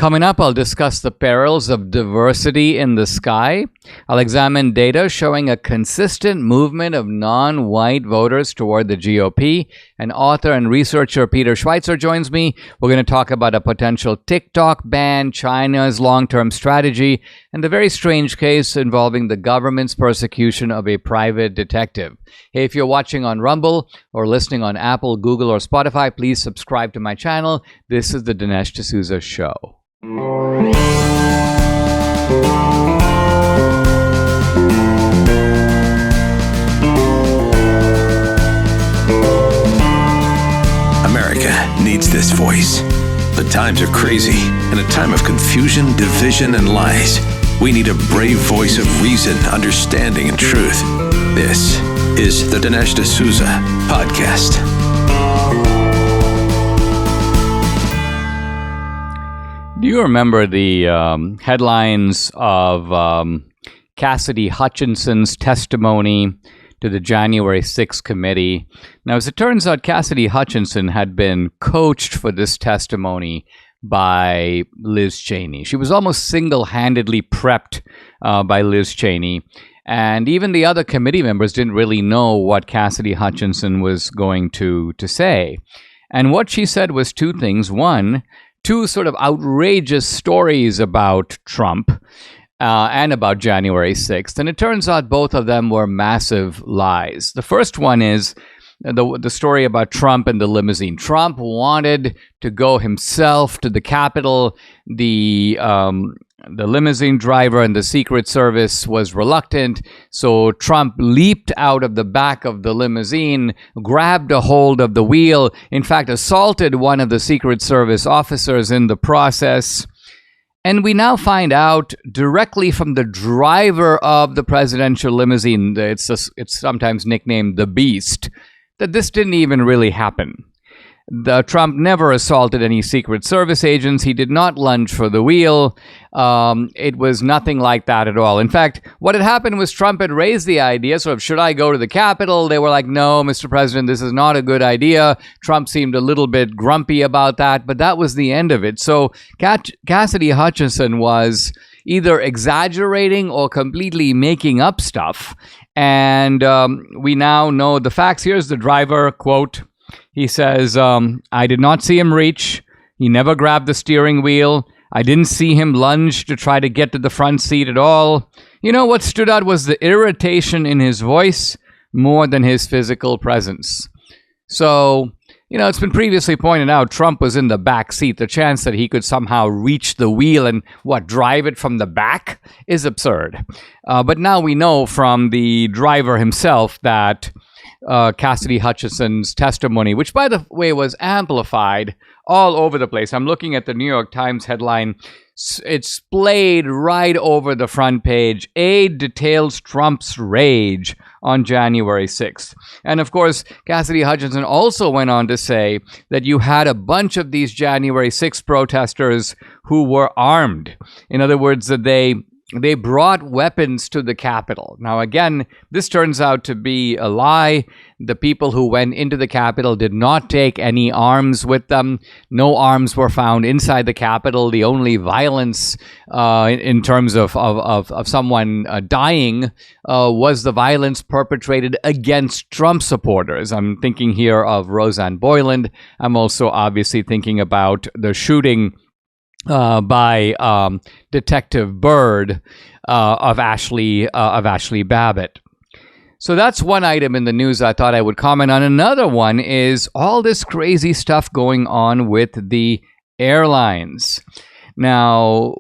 Coming up, I'll discuss the perils of diversity in the sky. I'll examine data showing a consistent movement of non-white voters toward the GOP. And author and researcher Peter Schweitzer joins me. We're going to talk about a potential TikTok ban, China's long-term strategy, and the very strange case involving the government's persecution of a private detective. Hey, if you're watching on Rumble or listening on Apple, Google, or Spotify, please subscribe to my channel. This is the Dinesh D'Souza Show. America needs this voice. The times are crazy. In a time of confusion, division, and lies, we need a brave voice of reason, understanding, and truth. This is the Dinesh D'Souza Podcast. Do you remember the headlines of Cassidy Hutchinson's testimony to the January 6th committee? Now, as it turns out, Cassidy Hutchinson had been coached for this testimony by Liz Cheney. She was almost single-handedly prepped by Liz Cheney. And even the other committee members didn't really know what Cassidy Hutchinson was going to say. And what she said was two things. One, two sort of outrageous stories about Trump and about January 6th. And it turns out both of them were massive lies. The first one is the story about Trump and the limousine. Trump wanted to go himself to the Capitol. The limousine driver and the Secret Service was reluctant, so Trump leaped out of the back of the limousine, grabbed a hold of the wheel, in fact, assaulted one of the Secret Service officers in the process. And we now find out directly from the driver of the presidential limousine, it's sometimes nicknamed the Beast, that this didn't even really happen. Trump never assaulted any Secret Service agents. He did not lunge for the wheel. It was nothing like that at all. In fact, what had happened was Trump had raised the idea, sort of, should I go to the Capitol? They were like, no, Mr. President, this is not a good idea. Trump seemed a little bit grumpy about that, but that was the end of it. So Cassidy Hutchinson was either exaggerating or completely making up stuff. And we now know the facts. Here's the driver, quote, he says, I did not see him reach. He never grabbed the steering wheel. I didn't see him lunge to try to get to the front seat at all. You know, what stood out was the irritation in his voice more than his physical presence. So, you know, it's been previously pointed out, Trump was in the back seat. The chance that he could somehow reach the wheel and, drive it from the back is absurd. But now we know from the driver himself that Cassidy Hutchinson's testimony, which, by the way, was amplified all over the place. I'm looking at the New York Times headline. It's splayed right over the front page. Aide details Trump's rage on January 6th. And of course, Cassidy Hutchinson also went on to say that you had a bunch of these January 6th protesters who were armed. In other words, that they brought weapons to the Capitol. Now, again, this turns out to be a lie. The people who went into the Capitol did not take any arms with them. No arms were found inside the Capitol. The only violence in terms of someone dying was the violence perpetrated against Trump supporters. I'm thinking here of Roseanne Boyland. I'm also obviously thinking about the shooting by Detective Byrd of Ashley Babbitt. So that's one item in the news I thought I would comment on. Another one is all this crazy stuff going on with the airlines. Now,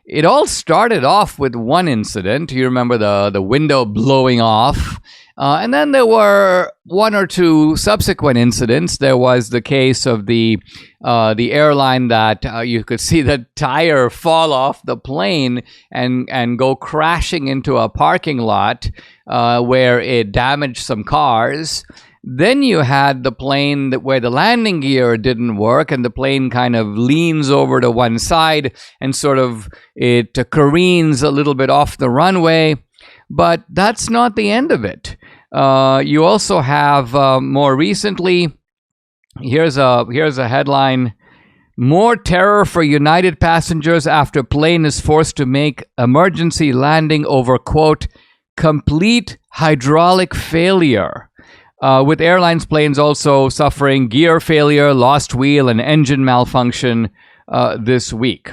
it all started off with one incident. You remember the window blowing off. And then there were one or two subsequent incidents. There was the case of the airline that you could see the tire fall off the plane and go crashing into a parking lot where it damaged some cars. Then you had the plane where the landing gear didn't work and the plane kind of leans over to one side and sort of it careens a little bit off the runway. But that's not the end of it. You also have more recently, here's a headline. More terror for United passengers after plane is forced to make emergency landing over, quote, complete hydraulic failure. With airlines planes also suffering gear failure, lost wheel, and engine malfunction this week.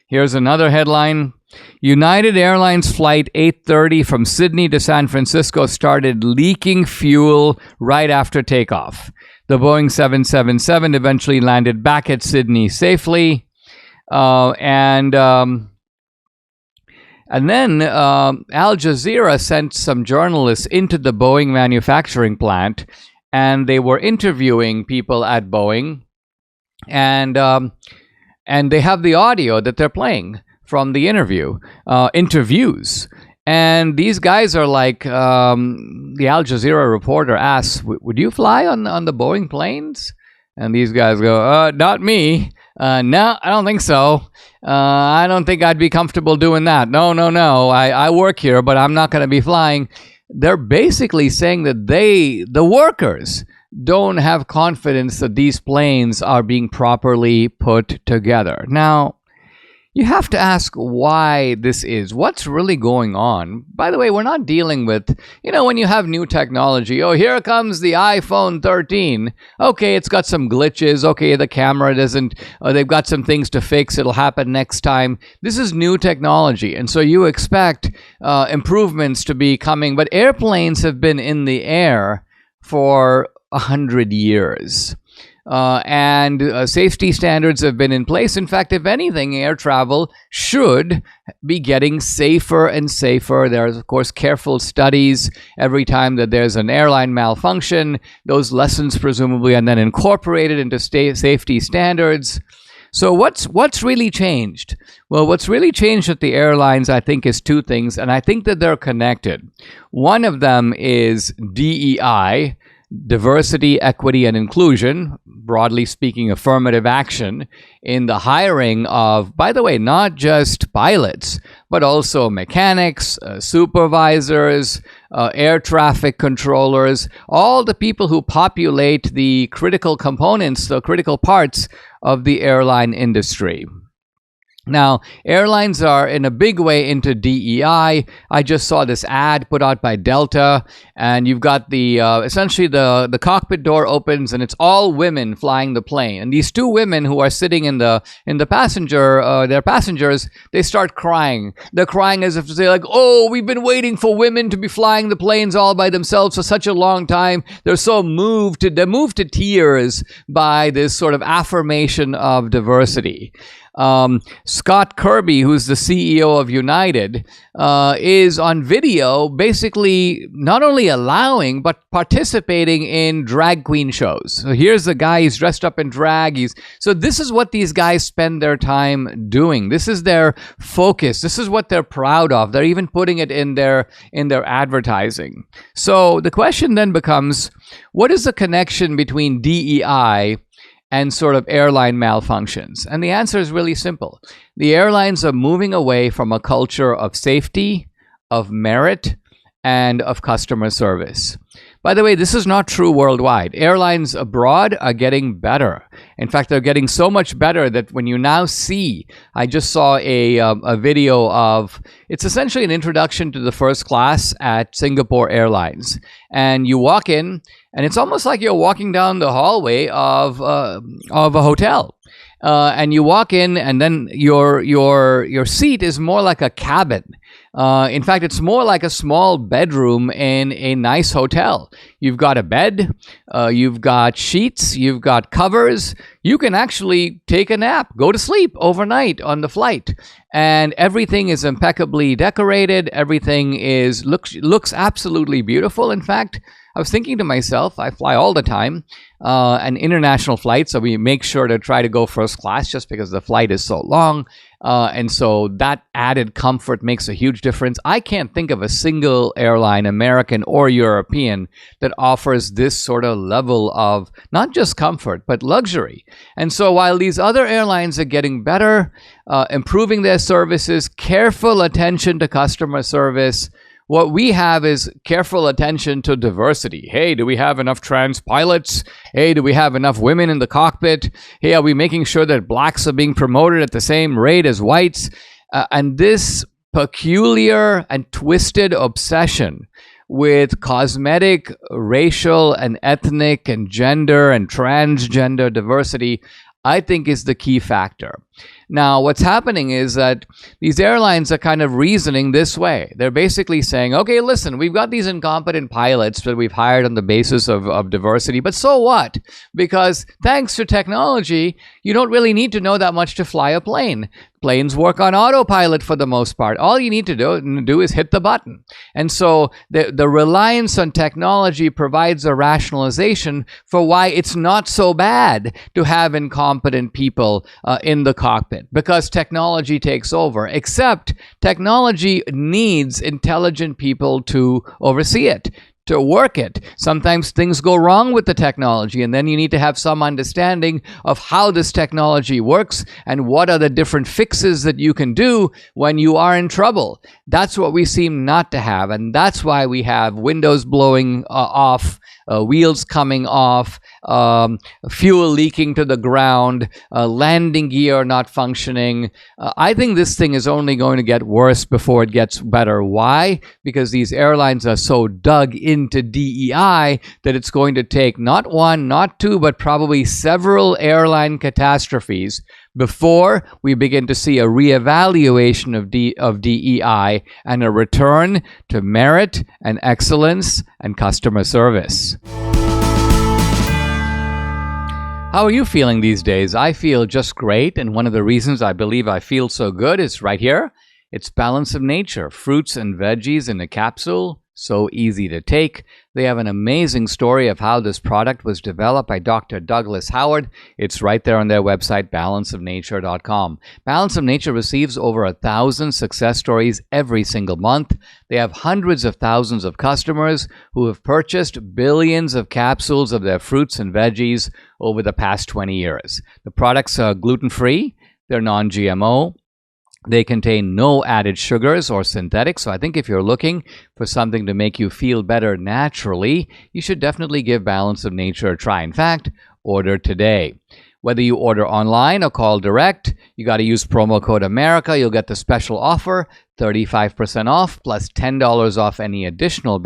Here's another headline. United Airlines Flight 830 from Sydney to San Francisco started leaking fuel right after takeoff. The Boeing 777 eventually landed back at Sydney safely. And then Al Jazeera sent some journalists into the Boeing manufacturing plant, and they were interviewing people at Boeing. And they have the audio that they're playing from the interviews. And these guys are like, the Al Jazeera reporter asks, would you fly on the Boeing planes? And these guys go, not me. No, I don't think so. I don't think I'd be comfortable doing that. No. I work here, but I'm not going to be flying. They're basically saying that the workers, don't have confidence that these planes are being properly put together. Now, you have to ask why this is. What's really going on? By the way, we're not dealing with, when you have new technology, here comes the iPhone 13. Okay, it's got some glitches. Okay, the camera doesn't, they've got some things to fix. It'll happen next time. This is new technology. And so you expect improvements to be coming. But airplanes have been in the air for 100 years. And safety standards have been in place. In fact, if anything, air travel should be getting safer and safer. There's, of course, careful studies every time that there's an airline malfunction. Those lessons presumably are then incorporated into safety standards. So what's really changed? Well, what's really changed at the airlines, I think, is two things, and I think that they're connected. One of them is DEI, diversity, equity, and inclusion, broadly speaking, affirmative action in the hiring of, by the way, not just pilots, but also mechanics, supervisors, air traffic controllers, all the people who populate the critical components, the critical parts of the airline industry. Now, airlines are in a big way into DEI. I just saw this ad put out by Delta, and you've got the essentially the cockpit door opens, and it's all women flying the plane. And these two women who are sitting in the passenger, their passengers, they start crying. They're crying as if to say, like, "Oh, we've been waiting for women to be flying the planes all by themselves for such a long time." They're so moved to tears by this sort of affirmation of diversity. Scott Kirby, who's the CEO of United, is on video basically not only allowing but participating in drag queen shows. So here's the guy, he's dressed up in drag. So this is what these guys spend their time doing. This is their focus. This is what they're proud of. They're even putting it in their advertising. So the question then becomes, what is the connection between DEI and sort of airline malfunctions? And the answer is really simple. The airlines are moving away from a culture of safety, of merit, and of customer service. By the way, this is not true worldwide. Airlines abroad are getting better. In fact, they're getting so much better that when you now see, I just saw a video of, it's essentially an introduction to the first class at Singapore Airlines. And you walk in, and it's almost like you're walking down the hallway of a hotel. And you walk in, and then your seat is more like a cabin. In fact, it's more like a small bedroom in a nice hotel. You've got a bed, you've got sheets, you've got covers. You can actually take a nap, go to sleep overnight on the flight. And everything is impeccably decorated. Everything looks absolutely beautiful. In fact, I was thinking to myself, I fly all the time, an international flight, so we make sure to try to go first class just because the flight is so long. And so that added comfort makes a huge difference. I can't think of a single airline, American or European, that offers this sort of level of not just comfort, but luxury. And so while these other airlines are getting better, improving their services, careful attention to customer service, What we have is careful attention to diversity. Hey, do we have enough trans pilots? Hey, do we have enough women in the cockpit? Hey, are we making sure that blacks are being promoted at the same rate as whites? And this peculiar and twisted obsession with cosmetic, racial, and ethnic, and gender, and transgender diversity, I think is the key factor. Now, what's happening is that these airlines are kind of reasoning this way. They're basically saying, okay, listen, we've got these incompetent pilots that we've hired on the basis of diversity, but so what? Because thanks to technology, you don't really need to know that much to fly a plane. Planes work on autopilot for the most part. All you need to do is hit the button. And so the reliance on technology provides a rationalization for why it's not so bad to have incompetent people in the cockpit, because technology takes over. Except technology needs intelligent people to oversee it, to work it. Sometimes things go wrong with the technology, and then you need to have some understanding of how this technology works and what are the different fixes that you can do when you are in trouble. That's what we seem not to have, and that's why we have windows blowing off, wheels coming off, fuel leaking to the ground, landing gear not functioning. I think this thing is only going to get worse before it gets better. Why? Because these airlines are so dug into DEI that it's going to take not one, not two, but probably several airline catastrophes before we begin to see a reevaluation of DEI and a return to merit and excellence and customer service. How are you feeling these days? I feel just great, and one of the reasons I believe I feel so good is right here. It's Balance of Nature, fruits and veggies in a capsule. So easy to take. They have an amazing story of how this product was developed by Dr. Douglas Howard. It's right there on their website, balanceofnature.com. Balance of Nature receives over 1,000 success stories every single month. They have hundreds of thousands of customers who have purchased billions of capsules of their fruits and veggies over the past 20 years. The products are gluten-free, they're non-GMO, they contain no added sugars or synthetics, so I think if you're looking for something to make you feel better naturally, you should definitely give Balance of Nature a try. In fact, order today. Whether you order online or call direct, you got to use promo code America. You'll get the special offer, 35% off, plus $10 off any additional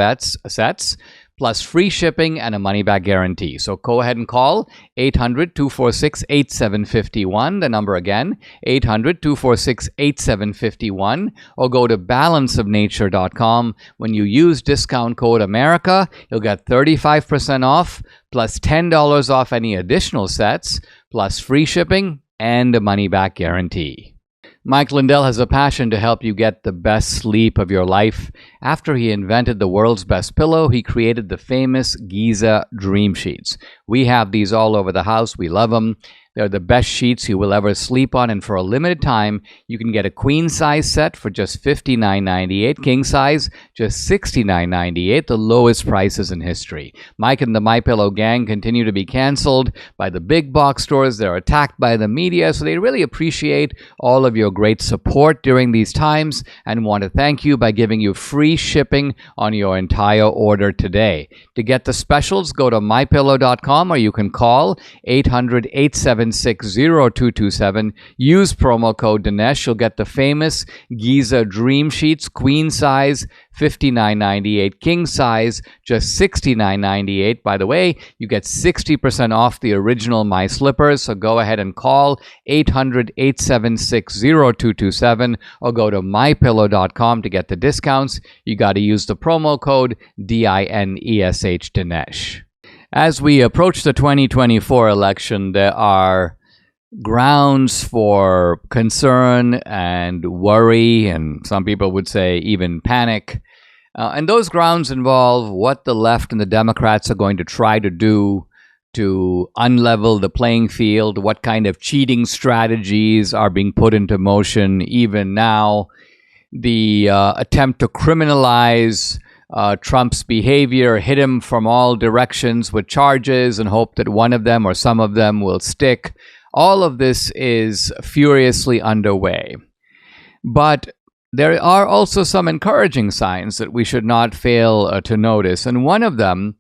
sets, plus free shipping and a money-back guarantee. So go ahead and call 800-246-8751, the number again, 800-246-8751, or go to balanceofnature.com. When you use discount code America, you'll get 35% off, plus $10 off any additional sets, plus free shipping and a money-back guarantee. Mike Lindell has a passion to help you get the best sleep of your life. After he invented the world's best pillow, he created the famous Giza Dream Sheets. We have these all over the house. We love them. They're the best sheets you will ever sleep on, and for a limited time, you can get a queen size set for just $59.98, king size just $69.98, the lowest prices in history. Mike and the MyPillow gang continue to be canceled by the big box stores. They're attacked by the media, so they really appreciate all of your great support during these times and want to thank you by giving you free shipping on your entire order today. To get the specials, go to mypillow.com, or you can call 800-876-0227. Use promo code Dinesh. You'll get the famous Giza Dream Sheets, queen size, $59.98, king size, just $69.98. By the way, you get 60% off the original My Slippers, so go ahead and call 800-876-0227 or go to mypillow.com to get the discounts. You got to use the promo code DINESH, Dinesh. As we approach the 2024 election, there are grounds for concern and worry, and some people would say even panic. And those grounds involve what the left and the Democrats are going to try to do to unlevel the playing field, what kind of cheating strategies are being put into motion even now, the attempt to criminalize Trump's behavior, hit him from all directions with charges and hope that one of them or some of them will stick. All of this is furiously underway. But there are also some encouraging signs that we should not fail to notice. And one of them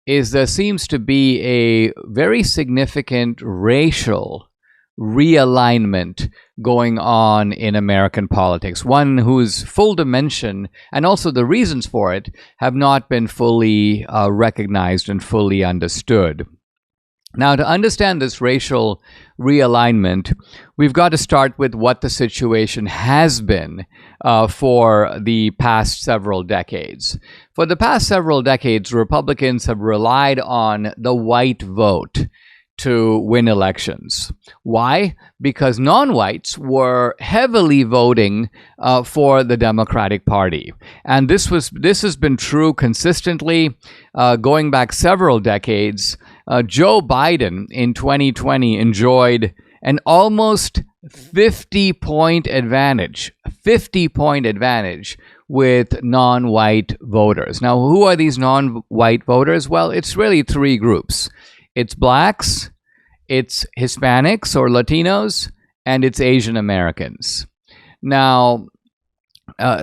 is there seems to be a very significant racial realignment going on in American politics, one whose full dimension and also the reasons for it have not been fully recognized and fully understood. Now, to understand this racial realignment, we've got to start with what the situation has been for the past several decades. For the past several decades, Republicans have relied on the white vote to win elections. Why? Because non-whites were heavily voting for the Democratic Party. And this has been true consistently going back several decades. Joe Biden in 2020 enjoyed an almost 50-point advantage with non-white voters. Now, who are these non-white voters? Well, it's really three groups. It's blacks, it's Hispanics or Latinos, and it's Asian Americans. Now,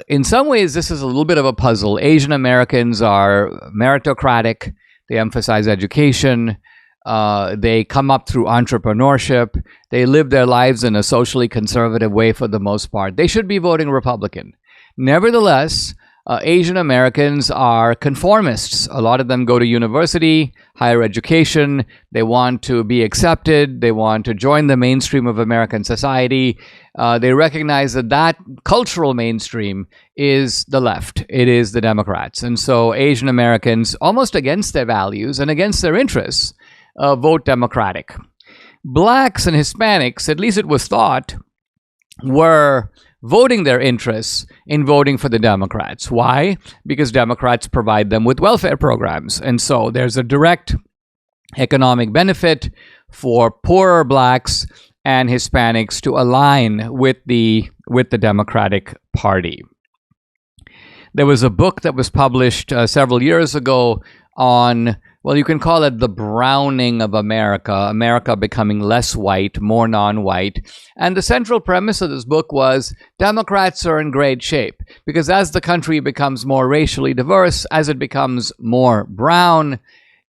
in some ways, this is a little bit of a puzzle. Asian Americans are meritocratic. They emphasize education. They come up through entrepreneurship. They live their lives in a socially conservative way for the most part. They should be voting Republican. Nevertheless, Asian Americans are conformists. A lot of them go to university, higher education. They want to be accepted. They want to join the mainstream of American society. They recognize that cultural mainstream is the left. It is the Democrats. And so Asian Americans, almost against their values and against their interests, vote Democratic. Blacks and Hispanics, at least it was thought, were voting their interests in voting for the Democrats. Why? Because Democrats provide them with welfare programs. And so there's a direct economic benefit for poorer blacks and Hispanics to align with the Democratic Party. There was a book that was published several years ago on, well, you can call it the browning of America, America becoming less white, more non-white. And the central premise of this book was Democrats are in great shape because as the country becomes more racially diverse, as it becomes more brown,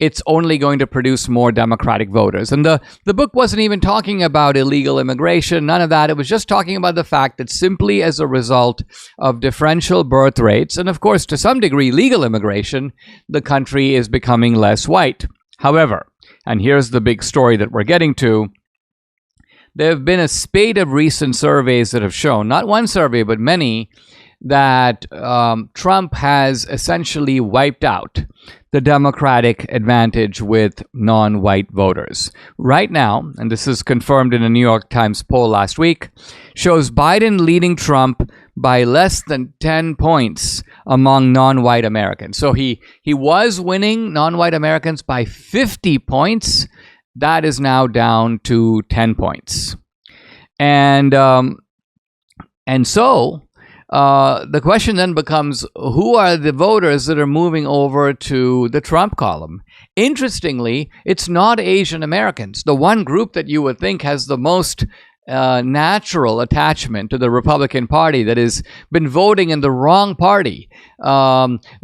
it's only going to produce more Democratic voters. And the book wasn't even talking about illegal immigration, none of that. It was just talking about the fact that simply as a result of differential birth rates, and of course to some degree legal immigration, the country is becoming less white. However, and here's the big story that we're getting to, there have been a spate of recent surveys that have shown, not one survey, but many, that Trump has essentially wiped out the Democratic advantage with non-white voters. Right now, and this is confirmed in a New York Times poll last week, shows Biden leading Trump by less than 10 points among non-white Americans. So he was winning non-white Americans by 50 points. That is now down to 10 points. And so the question then becomes, who are the voters that are moving over to the Trump column? Interestingly, it's not Asian Americans. The one group that you would think has the most natural attachment to the Republican Party that has been voting in the wrong party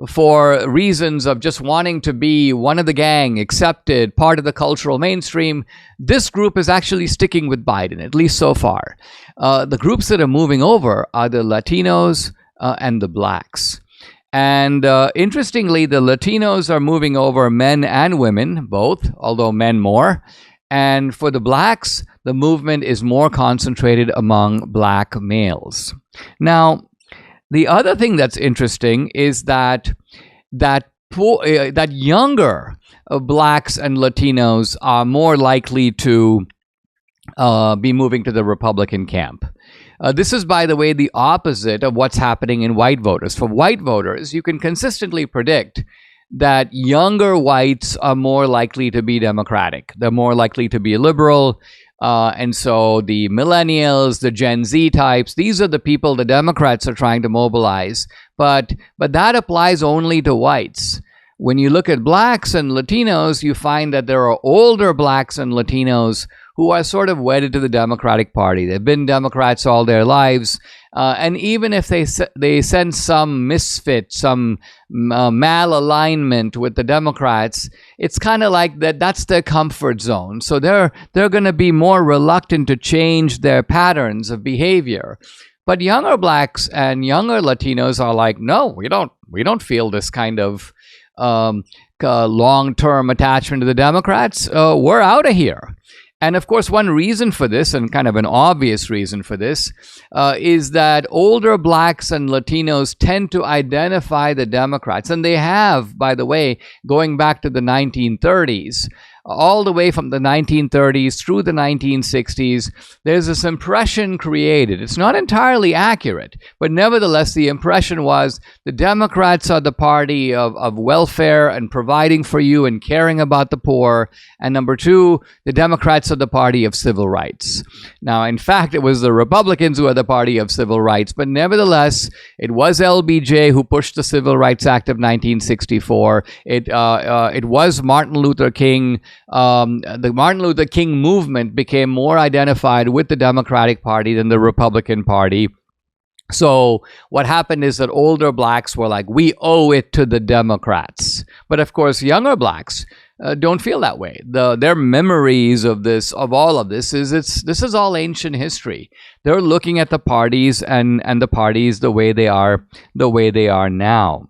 for reasons of just wanting to be one of the gang, accepted, part of the cultural mainstream. This group is actually sticking with Biden, at least so far. The groups that are moving over are the Latinos and the blacks. And interestingly, the Latinos are moving over, men and women, both, although men more. And for the blacks, the movement is more concentrated among black males. Now, the other thing that's interesting is that younger blacks and Latinos are more likely to be moving to the Republican camp. This is, by the way, the opposite of what's happening in white voters. For white voters, you can consistently predict that younger whites are more likely to be Democratic. They're more likely to be liberal. And so the millennials, the Gen Z types, these are the people the Democrats are trying to mobilize. But that applies only to whites. When you look at blacks and Latinos, you find that there are older blacks and Latinos who are sort of wedded to the Democratic Party. They've been Democrats all their lives. And even if they sense some misfit, some malalignment with the Democrats, it's kind of like that's their comfort zone. So they're going to be more reluctant to change their patterns of behavior. But younger blacks and younger Latinos are like, no, we don't feel this kind of long-term attachment to the Democrats. We're out of here. And of course, one reason for this, and kind of an obvious reason for this, is that older blacks and Latinos tend to identify the Democrats. And they have, by the way, going back to the 1930s, all the way from the 1930s through the 1960s, there's this impression created. It's not entirely accurate, but nevertheless, the impression was the Democrats are the party of welfare and providing for you and caring about the poor. And number two, the Democrats are the party of civil rights. Now, in fact, it was the Republicans who are the party of civil rights, but nevertheless, it was LBJ who pushed the Civil Rights Act of 1964. It was Martin Luther King. The Martin Luther King movement became more identified with the Democratic Party than the Republican Party. So what happened is that older blacks were like, we owe it to the Democrats. But of course, younger blacks don't feel that way. Their memories of all of this is all ancient history. They're looking at the parties and the parties the way they are now.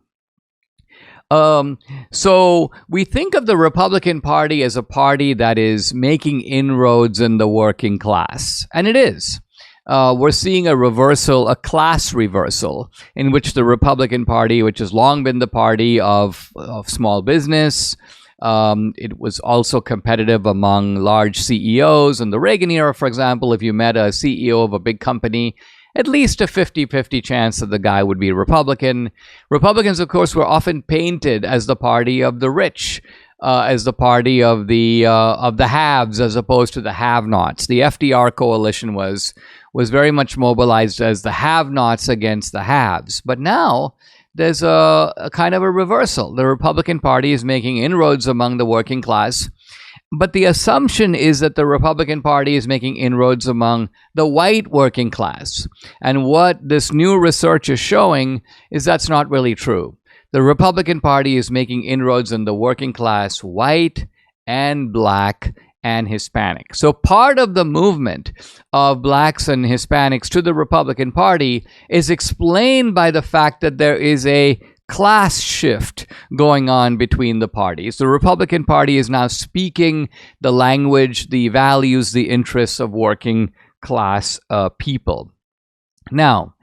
So we think of the Republican Party as a party that is making inroads in the working class, and it is. We're seeing a class reversal, in which the Republican Party, which has long been the party of small business, it was also competitive among large CEOs. In the Reagan era, for example, if you met a CEO of a big company, at least a 50-50 chance that the guy would be Republican. Republicans, of course, were often painted as the party of the rich, as the party of the haves as opposed to the have-nots. The FDR coalition was very much mobilized as the have-nots against the haves. But now there's a kind of a reversal. The Republican Party is making inroads among the working class. But the assumption is that the Republican Party is making inroads among the white working class. And what this new research is showing is that's not really true. The Republican Party is making inroads in the working class, white and black and Hispanic. So part of the movement of blacks and Hispanics to the Republican Party is explained by the fact that there is a class shift going on between the parties. The Republican Party is now speaking the language, the values, the interests of working class people. Now,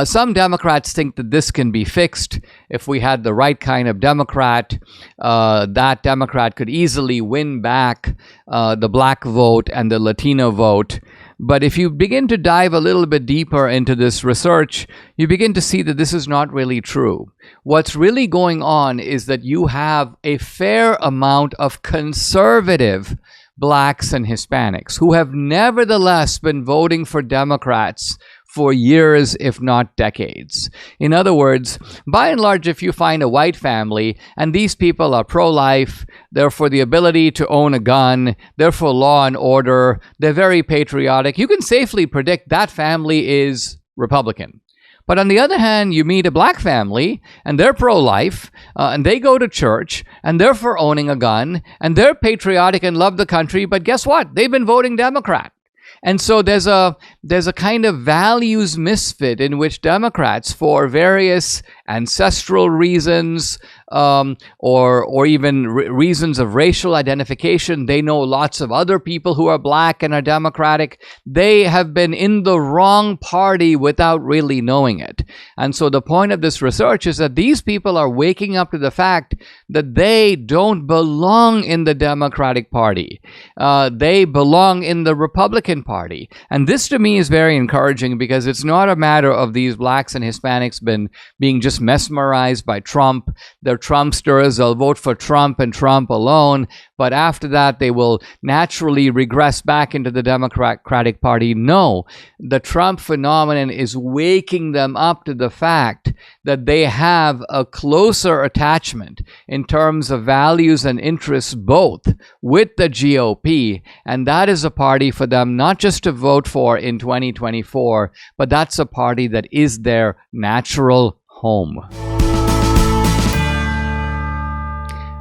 some Democrats think that this can be fixed. If we had the right kind of Democrat, that Democrat could easily win back the black vote and the Latino vote. But if you begin to dive a little bit deeper into this research, you begin to see that this is not really true. What's really going on is that you have a fair amount of conservative blacks and Hispanics who have nevertheless been voting for Democrats for years, if not decades. In other words, by and large, if you find a white family and these people are pro-life, they're for the ability to own a gun, they're for law and order, they're very patriotic, you can safely predict that family is Republican. But on the other hand, you meet a black family and they're pro-life and they go to church and they're for owning a gun and they're patriotic and love the country, but guess what? They've been voting Democrat. And so there's a kind of values misfit in which Democrats, for various ancestral reasons or even reasons of racial identification, they know lots of other people who are black and are Democratic. They have been in the wrong party without really knowing it. And so the point of this research is that these people are waking up to the fact that they don't belong in the Democratic Party. They belong in the Republican Party. And this to me is very encouraging because it's not a matter of these blacks and Hispanics being just mesmerized by Trump. They're Trumpsters. They'll vote for Trump and Trump alone. But after that, they will naturally regress back into the Democratic Party. No, the Trump phenomenon is waking them up to the fact that they have a closer attachment in terms of values and interests both with the GOP. And that is a party for them not just to vote for in 2024, but that's a party that is their natural home.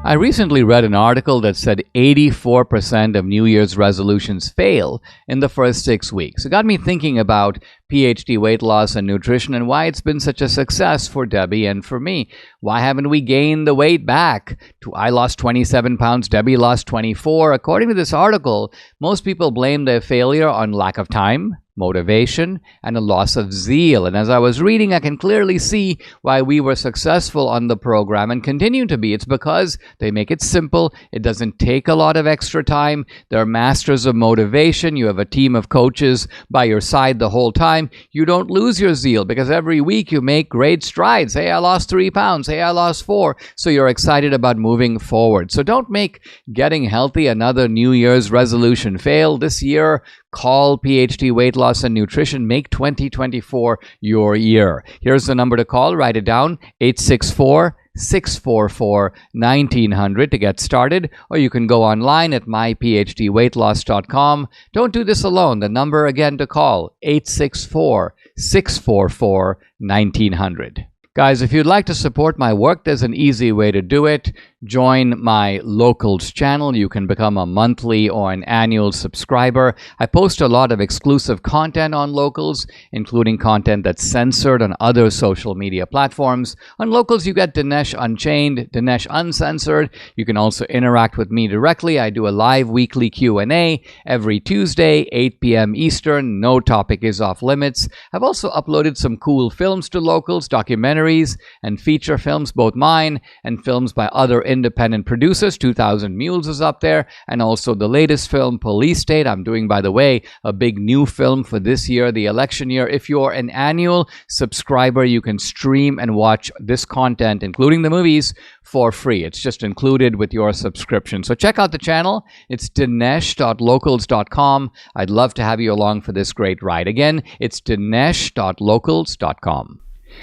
I recently read an article that said 84% of New Year's resolutions fail in the first 6 weeks. It got me thinking about PhD weight loss and nutrition and why it's been such a success for Debbie and for me. Why haven't we gained the weight back? I lost 27 pounds, Debbie lost 24. According to this article, most people blame their failure on lack of time, motivation, and a loss of zeal. And as I was reading, I can clearly see why we were successful on the program and continue to be. It's because they make it simple. It doesn't take a lot of extra time. They're masters of motivation. You have a team of coaches by your side the whole time. You don't lose your zeal because every week you make great strides. Hey, I lost 3 pounds. Hey, I lost 4. So you're excited about moving forward. So don't make getting healthy another New Year's resolution fail. This year, call PhD Weight Loss and Nutrition. Make 2024 your year. Here's the number to call. Write it down. 864-644-1900 to get started. Or you can go online at myphdweightloss.com. Don't do this alone. The number again to call, 864-644-1900. Guys, if you'd like to support my work, there's an easy way to do it. Join my Locals channel. You can become a monthly or an annual subscriber. I post a lot of exclusive content on Locals, including content that's censored on other social media platforms. On Locals, you get Dinesh Unchained, Dinesh Uncensored. You can also interact with me directly. I do a live weekly Q&A every Tuesday, 8 p.m. Eastern. No topic is off limits. I've also uploaded some cool films to Locals, documentaries and feature films, both mine and films by other independent producers. 2000 Mules is up there, and also the latest film, Police State. I'm doing, by the way, a big new film for this year, the election year. If you're an annual subscriber, you can stream and watch this content, including the movies, for free. It's just included with your subscription. So check out the channel. It's dinesh.locals.com. I'd love to have you along for this great ride. Again, it's dinesh.locals.com.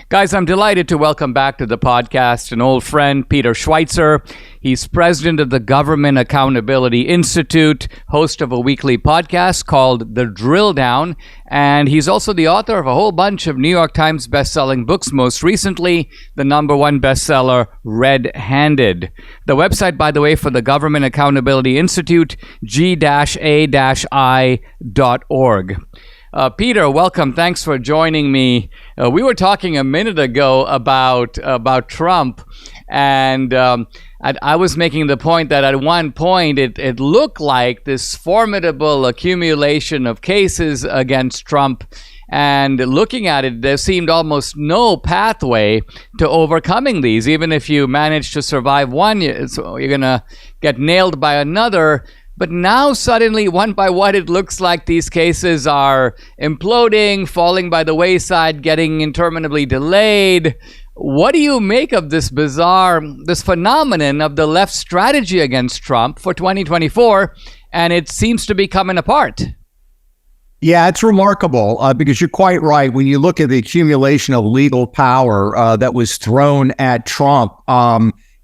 Guys, I'm delighted to welcome back to the podcast an old friend, Peter Schweitzer. He's president of the Government Accountability Institute, host of a weekly podcast called The Drill Down, and he's also the author of a whole bunch of New York Times best-selling books, most recently the #1 bestseller, Red-Handed. The website, by the way, for the Government Accountability Institute, g-a-i.org. Peter, welcome. Thanks for joining me. We were talking a minute ago about Trump, and I was making the point that at one point it looked like this formidable accumulation of cases against Trump, and looking at it, there seemed almost no pathway to overcoming these. Even if you manage to survive one, you're going to get nailed by another. But now suddenly, one by one, it looks like these cases are imploding, falling by the wayside, getting interminably delayed. What do you make of this phenomenon of the left strategy against Trump for 2024? And it seems to be coming apart. Yeah, it's remarkable because you're quite right. When you look at the accumulation of legal power that was thrown at Trump,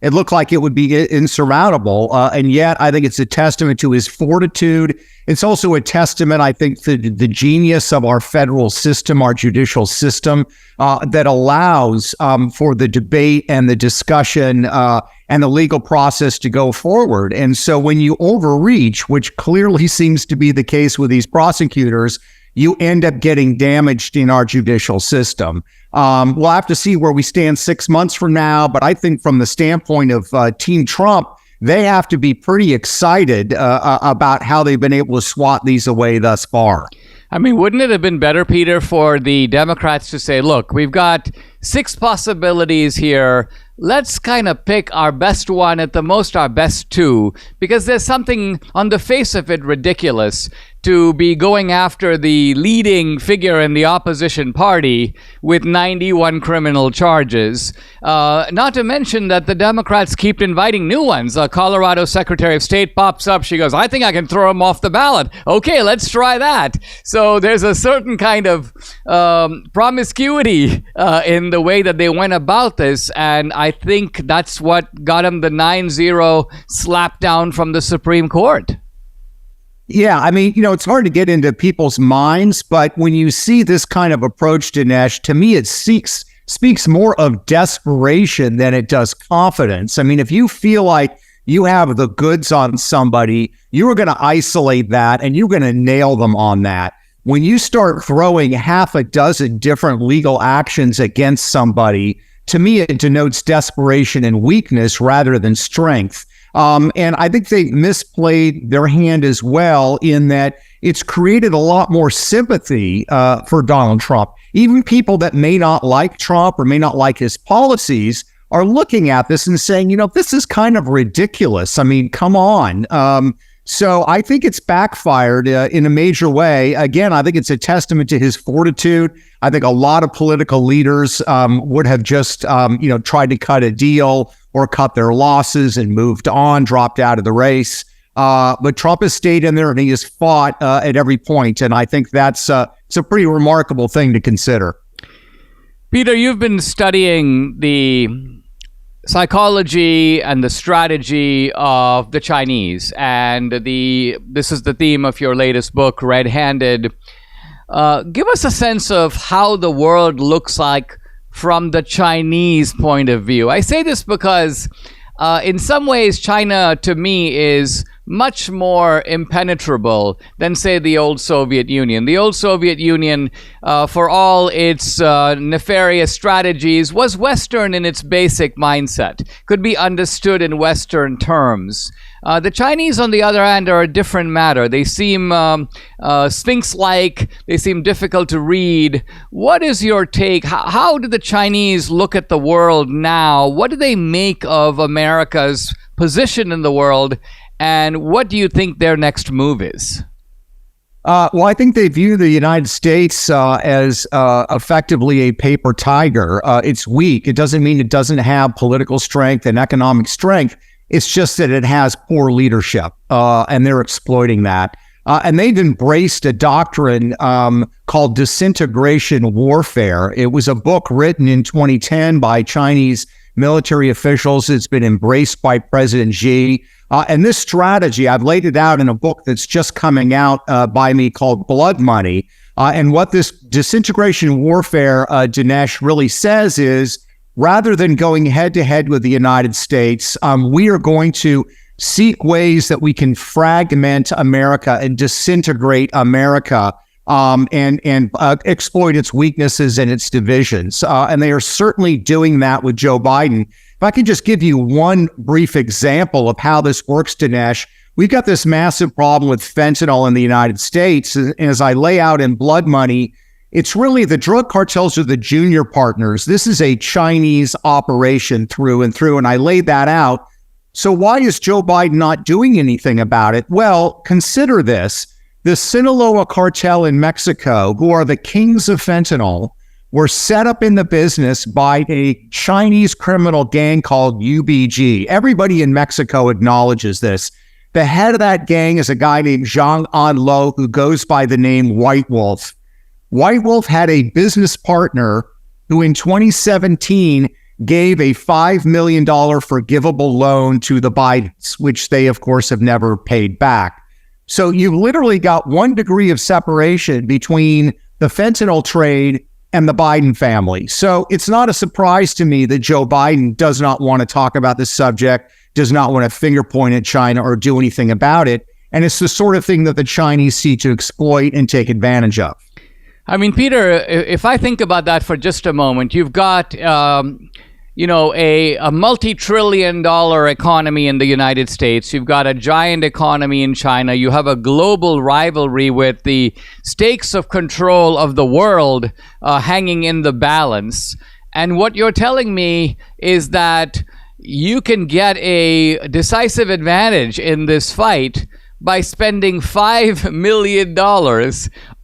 it looked like it would be insurmountable, and yet I think it's a testament to his fortitude. It's also a testament, I think, to the genius of our federal system, our judicial system, that allows for the debate and the discussion and the legal process to go forward. And so when you overreach, which clearly seems to be the case with these prosecutors, you end up getting damaged in our judicial system. We'll have to see where we stand 6 months from now, but I think from the standpoint of Team Trump, they have to be pretty excited about how they've been able to swat these away thus far. I mean, wouldn't it have been better, Peter, for the Democrats to say, look, we've got 6 possibilities here. Let's kind of pick our best one, at the most our best 2, because there's something on the face of it ridiculous to be going after the leading figure in the opposition party with 91 criminal charges. Not to mention that the Democrats keep inviting new ones. Colorado Secretary of State pops up. She goes, I think I can throw him off the ballot. Okay, let's try that. So there's a certain kind of promiscuity in the way that they went about this. And I think that's what got him the 9-0 slap down from the Supreme Court. Yeah, I mean, it's hard to get into people's minds, but when you see this kind of approach, Dinesh, to me, it speaks more of desperation than it does confidence. I mean, if you feel like you have the goods on somebody, you are going to isolate that and you're going to nail them on that. When you start throwing half a dozen different legal actions against somebody, to me, it denotes desperation and weakness rather than strength. And I think they misplayed their hand as well in that it's created a lot more sympathy for Donald Trump. Even people that may not like Trump or may not like his policies are looking at this and saying, this is kind of ridiculous. I mean, come on. So I think it's backfired in a major way. Again, I think it's a testament to his fortitude. I think a lot of political leaders would have just, tried to cut a deal or cut their losses and moved on, dropped out of the race. But Trump has stayed in there and he has fought at every point. And I think it's a pretty remarkable thing to consider. Peter, you've been studying the psychology and the strategy of the Chinese, and this is the theme of your latest book, Red Handed. Give us a sense of how the world looks like from the Chinese point of view. I say this because in some ways China to me is much more impenetrable than, say, the old Soviet Union. The old Soviet Union, for all its nefarious strategies, was Western in its basic mindset, could be understood in Western terms. The Chinese, on the other hand, are a different matter. They seem Sphinx-like. They seem difficult to read. What is your take? How do the Chinese look at the world now? What do they make of America's position in the world? And what do you think their next move is? Well, I think they view the United States as effectively a paper tiger. It's weak. It doesn't mean it doesn't have political strength and economic strength. It's just that it has poor leadership, and they're exploiting that. And they've embraced a doctrine called disintegration warfare. It was a book written in 2010 by Chinese military officials. It's been embraced by President Xi. And this strategy, I've laid it out in a book that's just coming out by me called Blood Money. And what this disintegration warfare, Dinesh, really says is, rather than going head-to-head with the United States, we are going to seek ways that we can fragment America and disintegrate America and exploit its weaknesses and its divisions. And they are certainly doing that with Joe Biden. If I could just give you one brief example of how this works, Dinesh, we've got this massive problem with fentanyl in the United States. And as I lay out in Blood Money, it's really the drug cartels are the junior partners. This is a Chinese operation through and through, and I laid that out. So why is Joe Biden not doing anything about it? Well, consider this. The Sinaloa cartel in Mexico, who are the kings of fentanyl, were set up in the business by a Chinese criminal gang called UBG. Everybody in Mexico acknowledges this. The head of that gang is a guy named Zhang Anlo, who goes by the name White Wolf. White Wolf had a business partner who in 2017 gave a $5 million forgivable loan to the Bidens, which they, of course, have never paid back. So you've literally got 1 degree of separation between the fentanyl trade and the Biden family. So it's not a surprise to me that Joe Biden does not want to talk about this subject, does not want to finger point at China or do anything about it. And it's the sort of thing that the Chinese see to exploit and take advantage of. I mean, Peter, if I think about that for just a moment, you've got, a multi-trillion-dollar economy in the United States. You've got a giant economy in China. You have a global rivalry with the stakes of control of the world hanging in the balance. And what you're telling me is that you can get a decisive advantage in this fight by spending $5 million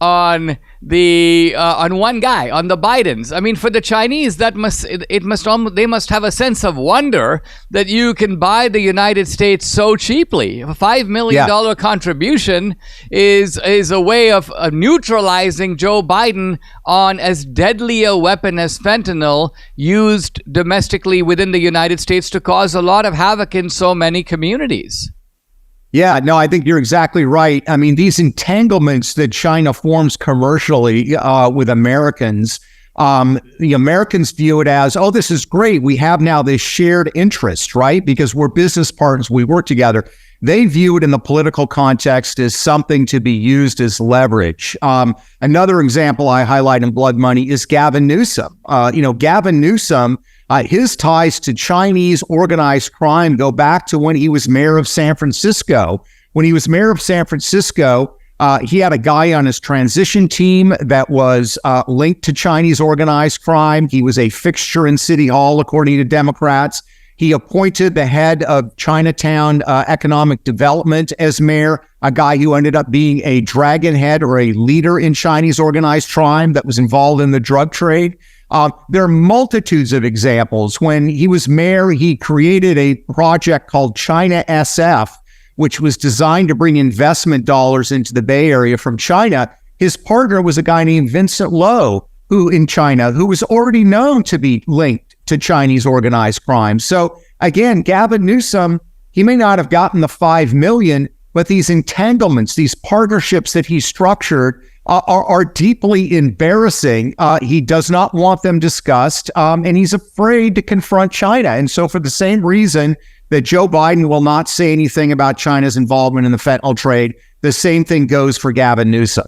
on on one guy, on the Bidens. I mean, for the Chinese, they must have a sense of wonder that you can buy the United States so cheaply. A $5 million contribution is a way of neutralizing Joe Biden on as deadly a weapon as fentanyl, used domestically within the United States to cause a lot of havoc in so many communities. Yeah, no, I think you're exactly right. I mean, these entanglements that China forms commercially with Americans, the Americans view it as, oh, this is great. We have now this shared interest, right? Because we're business partners. We work together. They view it in the political context as something to be used as leverage. Another example I highlight in Blood Money is Gavin Newsom. Gavin Newsom, his ties to Chinese organized crime go back to when he was mayor of San Francisco. When he was mayor of San Francisco, he had a guy on his transition team that was linked to Chinese organized crime. He was a fixture in City Hall, according to Democrats. He appointed the head of Chinatown Economic Development as mayor, a guy who ended up being a dragonhead or a leader in Chinese organized crime that was involved in the drug trade. There are multitudes of examples. When he was mayor, he created a project called China SF, which was designed to bring investment dollars into the Bay Area from China. His partner was a guy named Vincent Lo, who was already known to be linked to Chinese organized crime. So again, Gavin Newsom, he may not have gotten the $5 million, but these entanglements, these partnerships that he structured are deeply embarrassing. He does not want them discussed, and he's afraid to confront China. And so for the same reason that Joe Biden will not say anything about China's involvement in the fentanyl trade, the same thing goes for Gavin Newsom.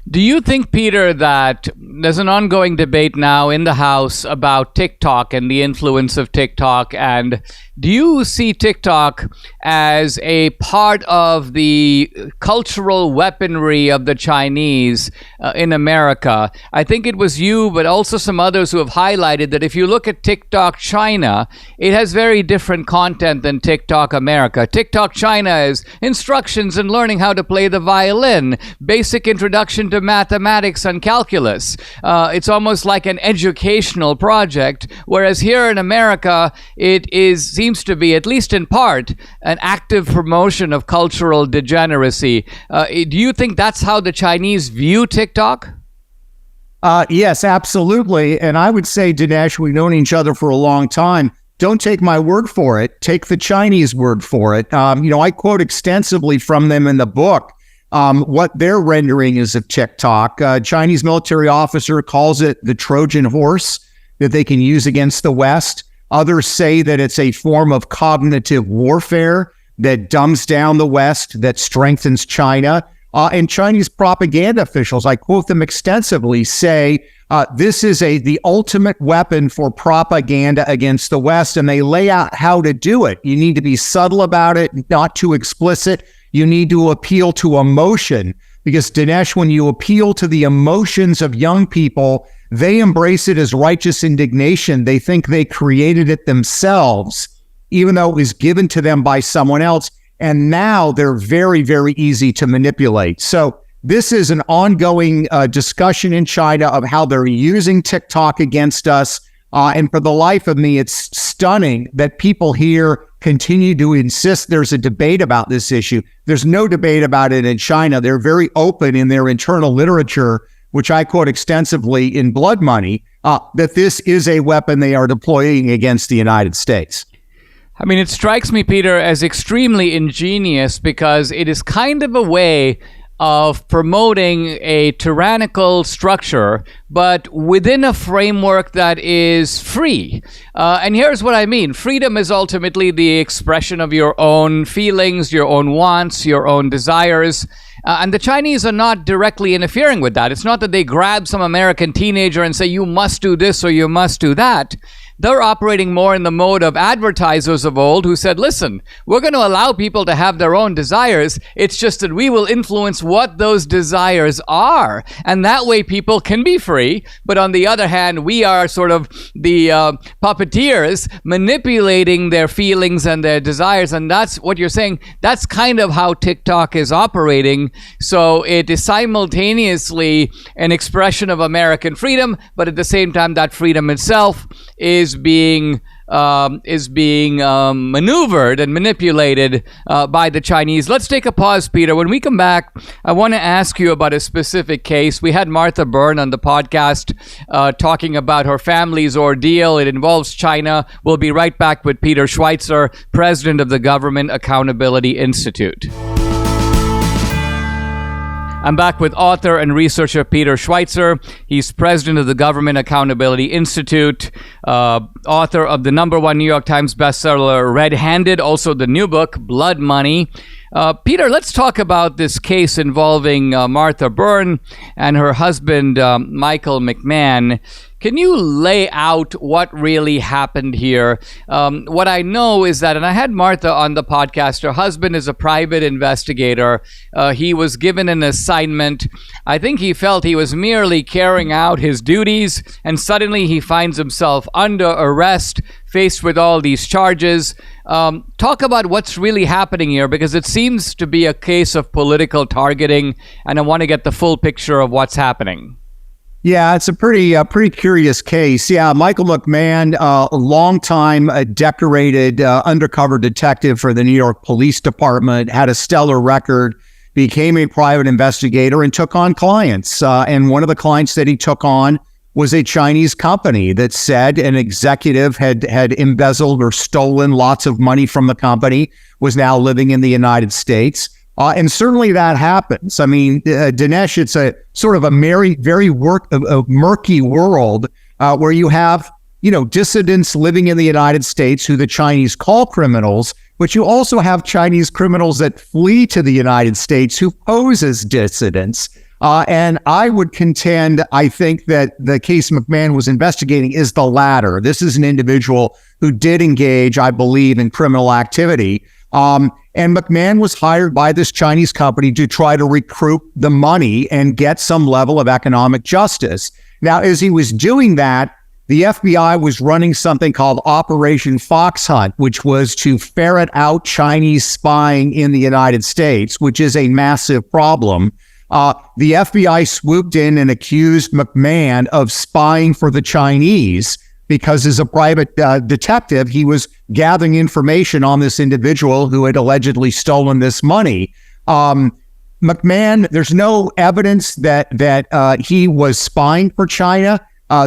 Do you think, Peter, that there's an ongoing debate now in the House about TikTok and the influence of TikTok? And do you see TikTok as a part of the cultural weaponry of the Chinese in America? I think it was you, but also some others who have highlighted that if you look at TikTok China, it has very different content than TikTok America. TikTok China is instructions in learning how to play the violin, basic introduction to mathematics and calculus. It's almost like an educational project, whereas here in America, it seems to be, at least in part, an active promotion of cultural degeneracy. Do you think that's how the Chinese view TikTok? Yes, absolutely. And I would say, Dinesh, we've known each other for a long time. Don't take my word for it. Take the Chinese word for it. I quote extensively from them in the book what their rendering is of TikTok. A Chinese military officer calls it the Trojan horse that they can use against the West. Others say that it's a form of cognitive warfare that dumbs down the West, that strengthens China. And Chinese propaganda officials, I quote them extensively, say this is the ultimate weapon for propaganda against the West, and they lay out how to do it. You need to be subtle about it, not too explicit. You need to appeal to emotion, because, Dinesh, when you appeal to the emotions of young people, they embrace it as righteous indignation. They think they created it themselves, even though it was given to them by someone else. And now they're very, very easy to manipulate. So this is an ongoing discussion in China of how they're using TikTok against us. And for the life of me, it's stunning that people here continue to insist there's a debate about this issue. There's no debate about it in China. They're very open in their internal literature, which I quote extensively in Blood Money, that this is a weapon they are deploying against the United States. I mean, it strikes me, Peter, as extremely ingenious because it is kind of a way of promoting a tyrannical structure, but within a framework that is free. And here's what I mean. Freedom is ultimately the expression of your own feelings, your own wants, your own desires. And the Chinese are not directly interfering with that. It's not that they grab some American teenager and say, you must do this or you must do that. they're operating more in the mode of advertisers of old who said, listen, we're going to allow people to have their own desires. It's just that we will influence what those desires are. And that way people can be free. But on the other hand, we are sort of the puppeteers manipulating their feelings and their desires. And that's what you're saying. That's kind of how TikTok is operating. So it is simultaneously an expression of American freedom, but at the same time, that freedom itself is being maneuvered and manipulated by the Chinese. Let's take a pause, Peter. When we come back, I want to ask you about a specific case. We had Martha Byrne on the podcast talking about her family's ordeal. It involves China. We'll be right back with Peter Schweitzer, president of the Government Accountability Institute. I'm back with author and researcher Peter Schweitzer. He's president of the Government Accountability Institute, author of the #1 New York Times bestseller, Red Handed, also the new book, Blood Money. Peter, let's talk about this case involving Martha Byrne and her husband, Michael McMahon. Can you lay out what really happened here? What I know is that, and I had Martha on the podcast, her husband is a private investigator. He was given an assignment. I think he felt he was merely carrying out his duties, and suddenly he finds himself under arrest, faced with all these charges. Talk about what's really happening here, because it seems to be a case of political targeting, and I want to get the full picture of what's happening. Yeah, it's a pretty curious case. Yeah, Michael McMahon, a longtime decorated undercover detective for the New York Police Department, had a stellar record, became a private investigator, and took on clients. And one of the clients that he took on was a Chinese company that said an executive had embezzled or stolen lots of money from the company, was now living in the United States. And certainly that happens. I mean, Dinesh, it's a sort of a very murky world where you have, dissidents living in the United States who the Chinese call criminals, but you also have Chinese criminals that flee to the United States who pose as dissidents. And I would contend, I think that the case McMahon was investigating is the latter. This is an individual who did engage, I believe, in criminal activity. And McMahon was hired by this Chinese company to try to recruit the money and get some level of economic justice. Now, as he was doing that, the FBI was running something called Operation Fox Hunt, which was to ferret out Chinese spying in the United States, which is a massive problem. The FBI swooped in and accused McMahon of spying for the Chinese, because as a private detective, he was gathering information on this individual who had allegedly stolen this money. McMahon, there's no evidence that he was spying for China.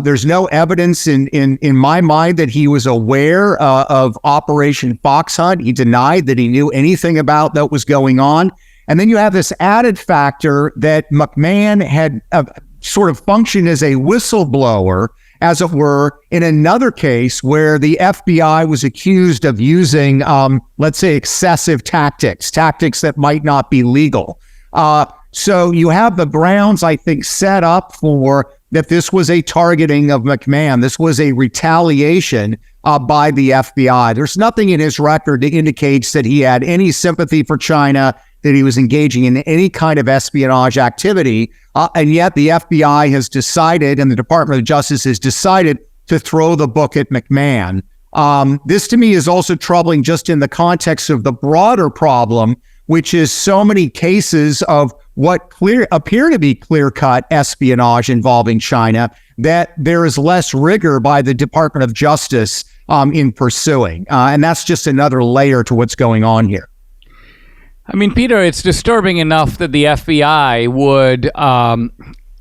There's no evidence in my mind that he was aware of Operation Fox Hunt. He denied that he knew anything about that was going on. And then you have this added factor that McMahon had sort of functioned as a whistleblower, as it were, in another case where the FBI was accused of using, let's say, excessive tactics that might not be legal. So you have the grounds, I think, set up for that this was a targeting of McMahon. This was a retaliation by the FBI. There's nothing in his record that indicates that he had any sympathy for China, that he was engaging in any kind of espionage activity. And yet the FBI has decided, and the Department of Justice has decided, to throw the book at McMahon. This to me is also troubling just in the context of the broader problem, which is so many cases of what appear to be clear-cut espionage involving China, that there is less rigor by the Department of Justice in pursuing. And that's just another layer to what's going on here. I mean, Peter, it's disturbing enough that the FBI would,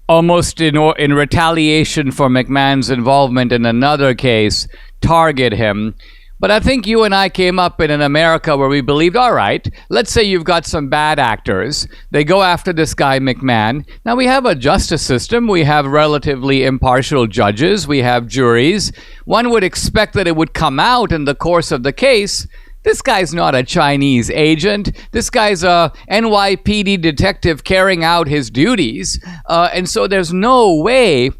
almost in retaliation for McMahon's involvement in another case, target him. But I think you and I came up in an America where we believed, all right, let's say you've got some bad actors. They go after this guy, McMahon. Now, we have a justice system. We have relatively impartial judges. We have juries. One would expect that it would come out in the course of the case. This guy's not a Chinese agent. This guy's a NYPD detective carrying out his duties. And so there's no way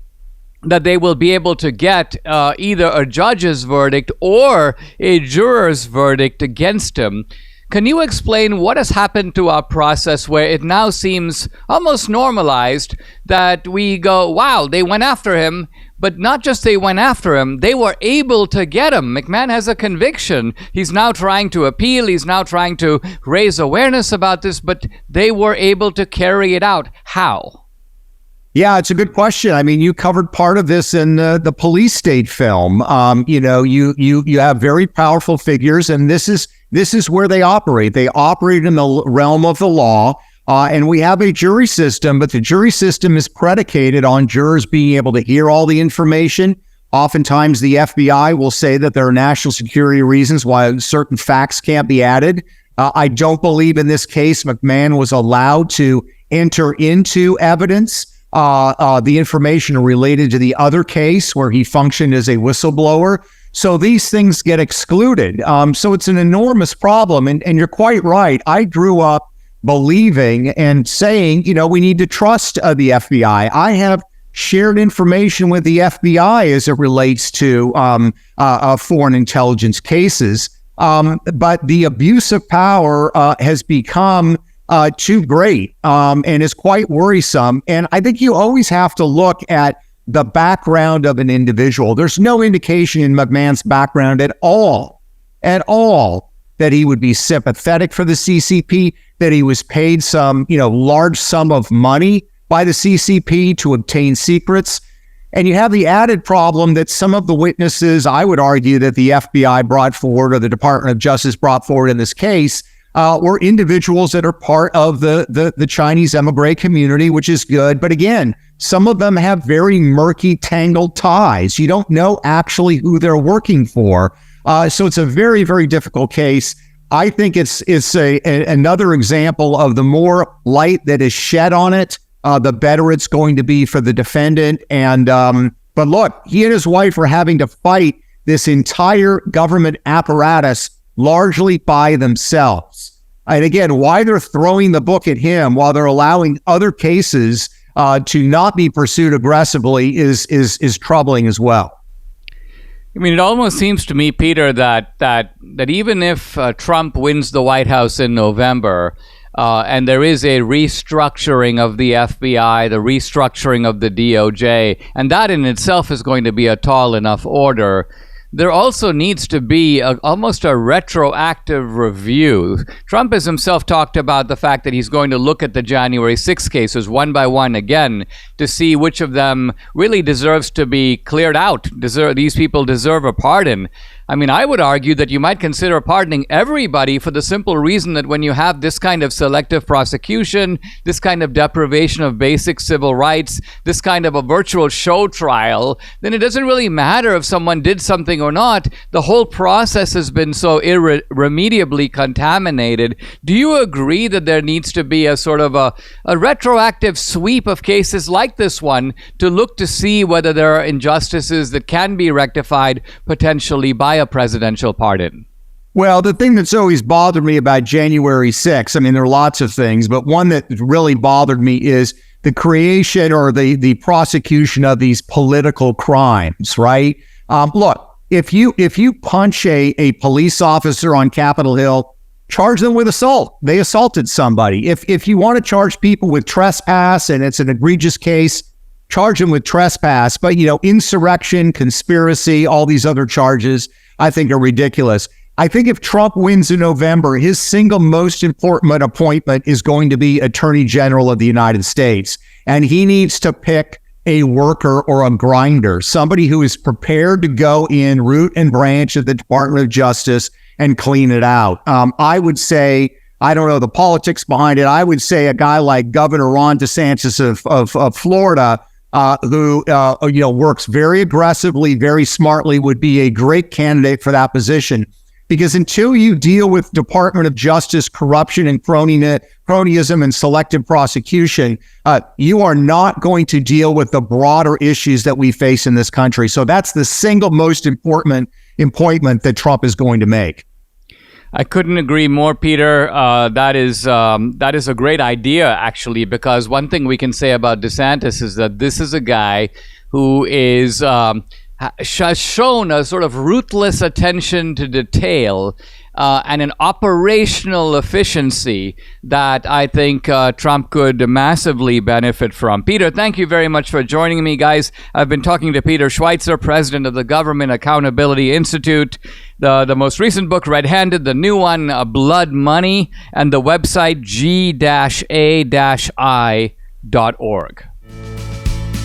that they will be able to get either a judge's verdict or a juror's verdict against him. Can you explain what has happened to our process where it now seems almost normalized that we go, wow, they went after him, but not just they went after him, they were able to get him. McMahon has a conviction. He's now trying to appeal. He's now trying to raise awareness about this, but they were able to carry it out. How? Yeah, it's a good question. I mean, you covered part of this in the police state film. You have very powerful figures, and this is where they operate. They operate in the realm of the law, and we have a jury system, but the jury system is predicated on jurors being able to hear all the information. Oftentimes, the FBI will say that there are national security reasons why certain facts can't be added. I don't believe in this case McMahon was allowed to enter into evidence the information related to the other case where he functioned as a whistleblower. So these things get excluded. So it's an enormous problem. And you're quite right. I grew up believing and saying, we need to trust the FBI. I have shared information with the FBI as it relates to foreign intelligence cases. But the abuse of power has become too great and is quite worrisome. And I think you always have to look at the background of an individual. There's no indication in McMahon's background at all, that he would be sympathetic for the CCP, that he was paid some, large sum of money by the CCP to obtain secrets. And you have the added problem that some of the witnesses, I would argue, that the FBI brought forward or the Department of Justice brought forward in this case were individuals that are part of the Chinese emigre community, which is good. But again, some of them have very murky, tangled ties. You don't know actually who they're working for. So it's a very, very difficult case. I think it's another example of the more light that is shed on it, the better it's going to be for the defendant. And but look, he and his wife are having to fight this entire government apparatus largely by themselves. And again, why they're throwing the book at him while they're allowing other cases to not be pursued aggressively is troubling as well. I mean, it almost seems to me, Peter, that even if Trump wins the White House in November, and there is a restructuring of the FBI, the restructuring of the DOJ, and that in itself is going to be a tall enough order, there also needs to be almost a retroactive review. Trump has himself talked about the fact that he's going to look at the January 6 cases one by one again to see which of them really deserves to be cleared out. These people deserve a pardon. I mean, I would argue that you might consider pardoning everybody for the simple reason that when you have this kind of selective prosecution, this kind of deprivation of basic civil rights, this kind of a virtual show trial, then it doesn't really matter if someone did something or not. The whole process has been so irremediably contaminated. Do you agree that there needs to be a sort of a retroactive sweep of cases like this one to look to see whether there are injustices that can be rectified potentially by a presidential pardon? Well, the thing that's always bothered me about January 6th, I mean, there are lots of things, but one that really bothered me is the creation or the prosecution of these political crimes, right? Look, if you punch a police officer on Capitol Hill, charge them with assault. They assaulted somebody. If you want to charge people with trespass and it's an egregious case, charge them with trespass. But, insurrection, conspiracy, all these other charges, I think are ridiculous. I think if Trump wins in November, his single most important appointment is going to be Attorney General of the United States. And he needs to pick a worker or a grinder, somebody who is prepared to go in root and branch of the Department of Justice and clean it out. I would say, I don't know the politics behind it. I would say a guy like Governor Ron DeSantis of Florida, who works very aggressively, very smartly, would be a great candidate for that position. Because until you deal with Department of Justice corruption and cronyism and selective prosecution, you are not going to deal with the broader issues that we face in this country. So that's the single most important appointment that Trump is going to make. I couldn't agree more, Peter. That is a great idea, actually, because one thing we can say about DeSantis is that this is a guy who is has shown a sort of ruthless attention to detail and an operational efficiency that I think Trump could massively benefit from. Peter, thank you very much for joining me, guys. I've been talking to Peter Schweitzer, president of the Government Accountability Institute. The most recent book, Red Handed, the new one, Blood Money, and the website g-a-i.org.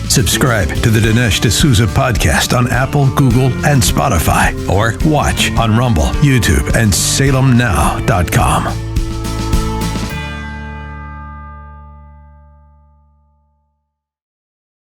Subscribe to the Dinesh D'Souza podcast on Apple, Google, and Spotify, or watch on Rumble, YouTube, and salemnow.com.